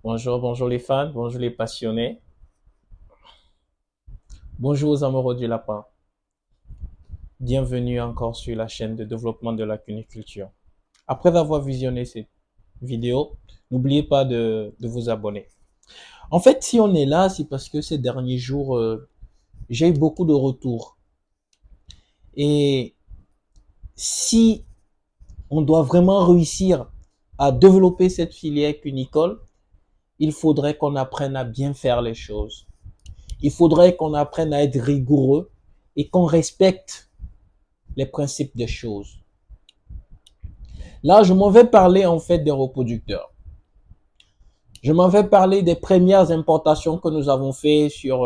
Bonjour, bonjour les fans, bonjour les passionnés, bonjour aux amoureux du lapin. Bienvenue encore sur la chaîne de développement de la cuniculture. Après avoir visionné cette vidéo, n'oubliez pas de vous abonner. En fait, si on est là, c'est parce que ces derniers jours, j'ai eu beaucoup de retours. Et si on doit vraiment réussir à développer cette filière cunicole, il faudrait qu'on apprenne à bien faire les choses. Il faudrait qu'on apprenne à être rigoureux et qu'on respecte les principes des choses. Là, je m'en vais parler en fait des reproducteurs. Je m'en vais parler des premières importations que nous avons fait sur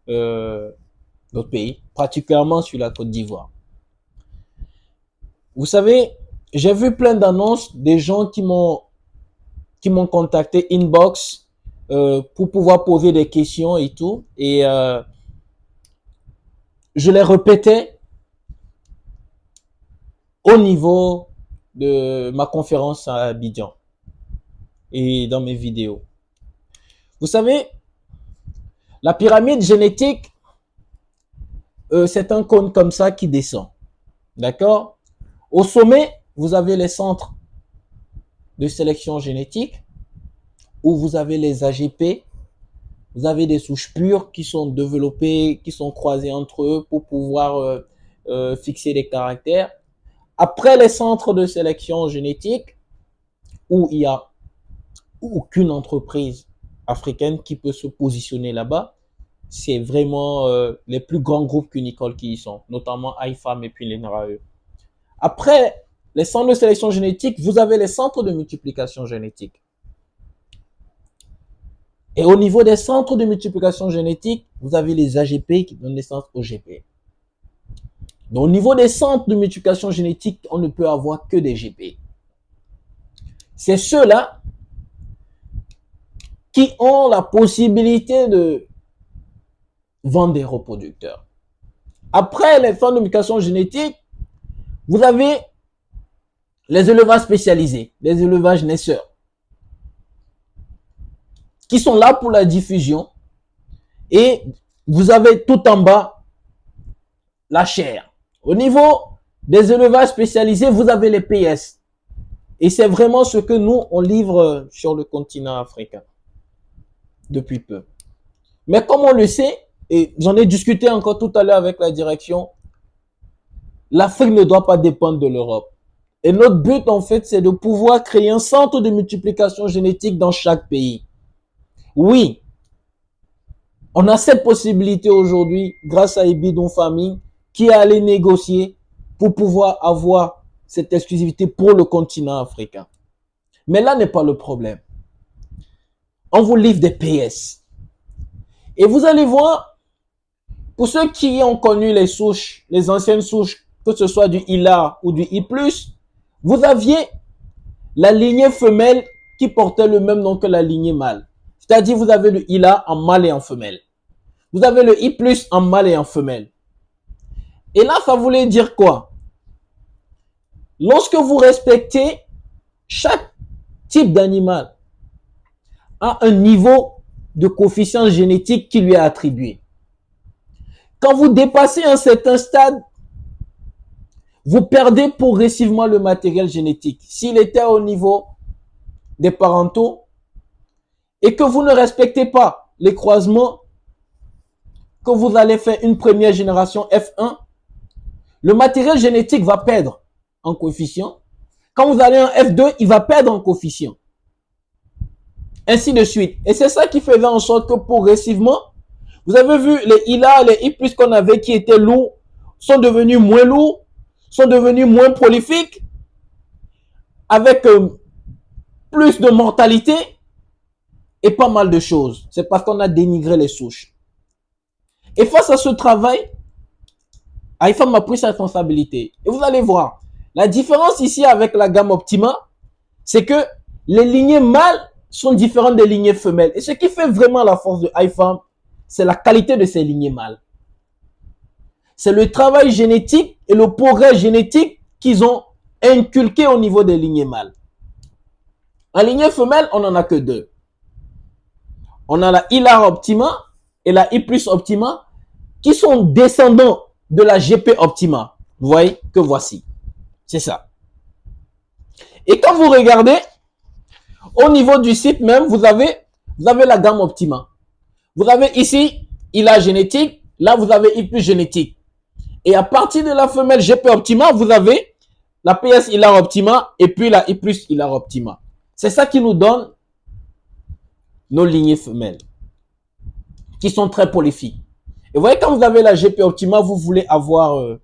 notre pays, particulièrement sur la Côte d'Ivoire. Vous savez, j'ai vu plein d'annonces des gens qui m'ont contacté inbox pour pouvoir poser des questions et tout. Et je les répétais au niveau de ma conférence à Abidjan et dans mes vidéos. Vous savez, la pyramide génétique, c'est un cône comme ça qui descend. D'accord? Au sommet, vous avez les centres de sélection génétique où vous avez les AGP. Vous avez des souches pures qui sont développées, qui sont croisées entre eux pour pouvoir fixer des caractères. Après les centres de sélection génétique, où il n'y a aucune entreprise africaine qui peut se positionner là-bas, c'est vraiment les plus grands groupes cunicoles qui y sont, notamment IFAM et puis les NRAE. Après les centres de sélection génétique, vous avez les centres de multiplication génétique. Et au niveau des centres de multiplication génétique, vous avez les AGP qui donnent naissance aux GP. Donc, au niveau des centres de multiplication génétique, on ne peut avoir que des GP. C'est ceux-là qui ont la possibilité de vendre des reproducteurs. Après les centres de multiplication génétique, vous avez les élevages spécialisés, les élevages naisseurs, qui sont là pour la diffusion. Et vous avez tout en bas la chair. Au niveau des élevages spécialisés, vous avez les PS. Et c'est vraiment ce que nous, on livre sur le continent africain depuis peu. Mais comme on le sait, et j'en ai discuté encore tout à l'heure avec la direction, l'Afrique ne doit pas dépendre de l'Europe. Et notre but, en fait, c'est de pouvoir créer un centre de multiplication génétique dans chaque pays. Oui, on a cette possibilité aujourd'hui, grâce à Ibidon Famille, qui est allé négocier pour pouvoir avoir cette exclusivité pour le continent africain. Mais là n'est pas le problème. On vous livre des PS. Et vous allez voir, pour ceux qui ont connu les souches, les anciennes souches, que ce soit du ILA ou du I+, vous aviez la lignée femelle qui portait le même nom que la lignée mâle. C'est-à-dire, vous avez le ILA en mâle et en femelle. Vous avez le I+, en mâle et en femelle. Et là, ça voulait dire quoi? Lorsque vous respectez chaque type d'animal a un niveau de coefficient génétique qui lui est attribué. Quand vous dépassez un certain stade, vous perdez progressivement le matériel génétique. S'il était au niveau des parentaux et que vous ne respectez pas les croisements, que vous allez faire une première génération F1, le matériel génétique va perdre en coefficient. Quand vous allez en F2, il va perdre en coefficient. Ainsi de suite. Et c'est ça qui faisait en sorte que progressivement, vous avez vu les ILA, les I+, qu'on avait qui étaient lourds, sont devenus moins lourds, sont devenus moins prolifiques, avec plus de mortalité et pas mal de choses. C'est parce qu'on a dénigré les souches. Et face à ce travail, IFAM a pris sa responsabilité. Et vous allez voir, la différence ici avec la gamme Optima, c'est que les lignées mâles sont différentes des lignées femelles. Et ce qui fait vraiment la force de IFAM, c'est la qualité de ces lignées mâles. C'est le travail génétique et le progrès génétique qu'ils ont inculqué au niveau des lignées mâles. En lignée femelle, on n'en a que deux. On a la Hilar Optima et la I plus Optima qui sont descendants de la GP Optima. Vous voyez que voici. C'est ça. Et quand vous regardez, au niveau du site même, vous avez la gamme Optima. Vous avez ici Hilar génétique, là vous avez I plus génétique. Et à partir de la femelle GP Optima, vous avez la PS Hilar Optima et puis la I plus Hilar Optima. C'est ça qui nous donne nos lignées femelles qui sont très prolifiques. Et vous voyez, quand vous avez la GP Optima, vous voulez avoir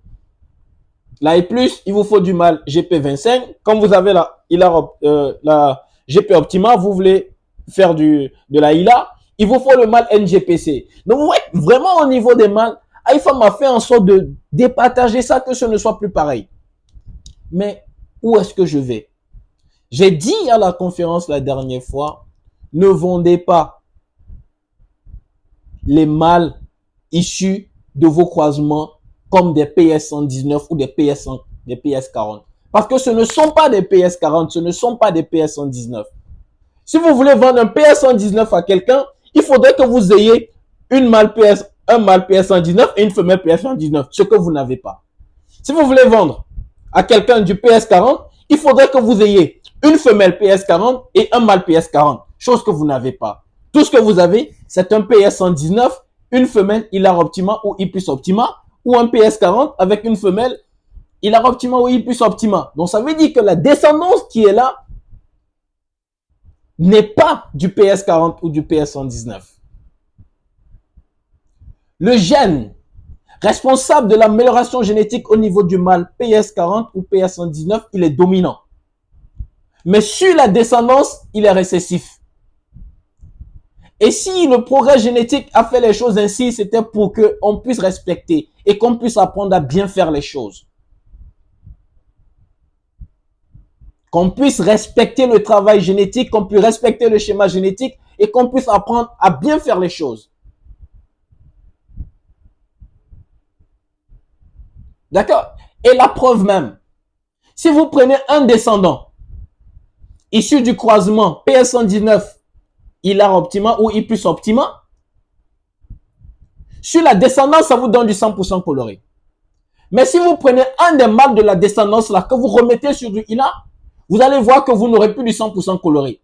la I+, il vous faut du mâle GP25. Quand vous avez la GP Optima, vous voulez faire de la Hilar, il vous faut le mâle NGPC. Donc, vous voyez, vraiment au niveau des mâles, IFAM a fait en sorte de départager ça, que ce ne soit plus pareil. Mais où est-ce que je vais? J'ai dit à la conférence la dernière fois, ne vendez pas les mâles issus de vos croisements comme des PS119 ou des PS40. Parce que ce ne sont pas des PS40, ce ne sont pas des PS119. Si vous voulez vendre un PS119 à quelqu'un, il faudrait que vous ayez un mâle PS119 et une femelle PS119, ce que vous n'avez pas. Si vous voulez vendre à quelqu'un du PS40, il faudrait que vous ayez une femelle PS40 et un mâle PS40, chose que vous n'avez pas. Tout ce que vous avez, c'est un PS119, une femelle Hilar Optima ou I plus Optima, ou un PS40 avec une femelle Hilar Optima ou I plus Optima. Donc ça veut dire que la descendance qui est là n'est pas du PS40 ou du PS119. Le gène responsable de l'amélioration génétique au niveau du mâle PS40 ou PS119, il est dominant. Mais sur la descendance, il est récessif. Et si le progrès génétique a fait les choses ainsi, c'était pour qu'on puisse respecter et qu'on puisse apprendre à bien faire les choses. Qu'on puisse respecter le travail génétique, qu'on puisse respecter le schéma génétique et qu'on puisse apprendre à bien faire les choses. D'accord? Et la preuve même, si vous prenez un descendant issu du croisement PS119, Hilar Optima ou I plus Optima, sur la descendance, ça vous donne du 100% coloré. Mais si vous prenez un des mâles de la descendance là, que vous remettez sur du Hilar, vous allez voir que vous n'aurez plus du 100% coloré.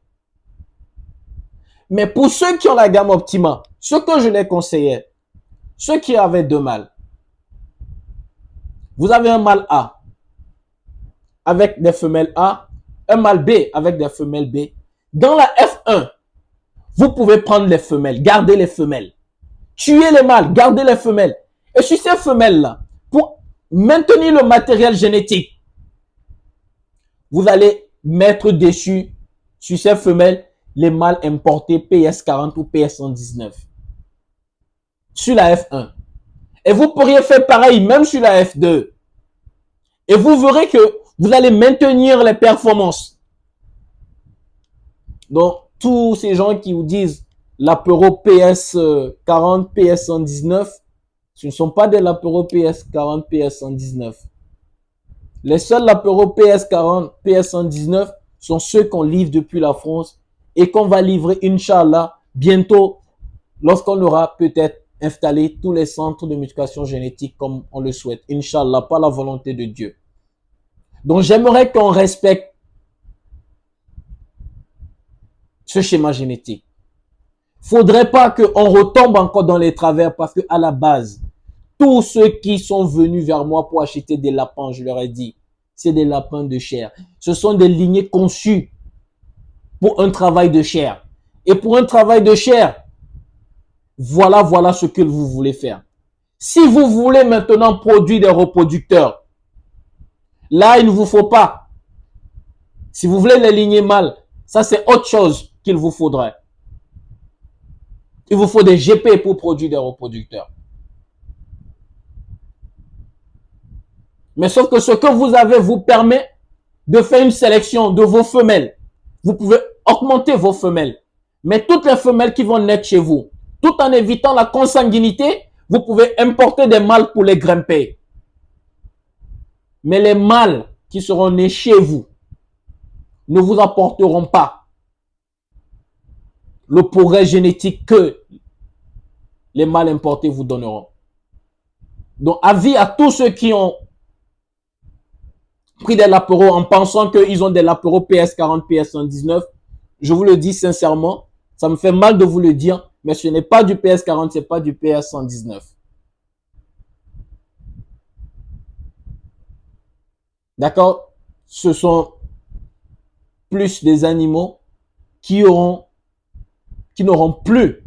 Mais pour ceux qui ont la gamme Optima, ce que je les conseillais, ceux qui avaient deux mâles, vous avez un mâle A avec des femelles A, un mâle B avec des femelles B. Dans la F1, vous pouvez prendre les femelles, garder les femelles, tuer les mâles, garder les femelles. Et sur ces femelles-là, pour maintenir le matériel génétique, vous allez mettre dessus, sur ces femelles, les mâles importés PS40 ou PS119. Sur la F1. Et vous pourriez faire pareil même sur la F2. Et vous verrez que vous allez maintenir les performances. Donc, tous ces gens qui vous disent l'apéro PS40, PS119, ce ne sont pas des apéros PS40, PS119. Les seuls apéros PS40, PS119 sont ceux qu'on livre depuis la France et qu'on va livrer, Inch'Allah, bientôt, lorsqu'on aura peut-être installé tous les centres de mutation génétique comme on le souhaite. Inch'Allah, par la volonté de Dieu. Donc, j'aimerais qu'on respecte ce schéma génétique. Faudrait pas qu'on retombe encore dans les travers parce que à la base, tous ceux qui sont venus vers moi pour acheter des lapins, je leur ai dit, c'est des lapins de chair. Ce sont des lignées conçues pour un travail de chair. Et pour un travail de chair, voilà ce que vous voulez faire. Si vous voulez maintenant produire des reproducteurs, là, il ne vous faut pas. Si vous voulez les lignées mâles, ça c'est autre chose qu'il vous faudrait. Il vous faut des GP pour produire des reproducteurs. Mais sauf que ce que vous avez vous permet de faire une sélection de vos femelles. Vous pouvez augmenter vos femelles. Mais toutes les femelles qui vont naître chez vous, tout en évitant la consanguinité, vous pouvez importer des mâles pour les grimper. Mais les mâles qui seront nés chez vous ne vous apporteront pas le progrès génétique que les mâles importés vous donneront. Donc, avis à tous ceux qui ont pris des Lapero en pensant qu'ils ont des Lapero PS40, PS119. Je vous le dis sincèrement, ça me fait mal de vous le dire, mais ce n'est pas du PS40, ce n'est pas du PS119. D'accord? Ce sont plus des animaux qui n'auront plus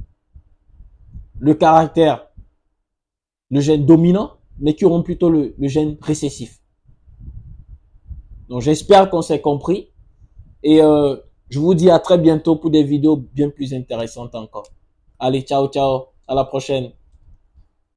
le caractère, le gène dominant, mais qui auront plutôt le gène récessif. Donc j'espère qu'on s'est compris et je vous dis à très bientôt pour des vidéos bien plus intéressantes encore. Allez, ciao, ciao, à la prochaine.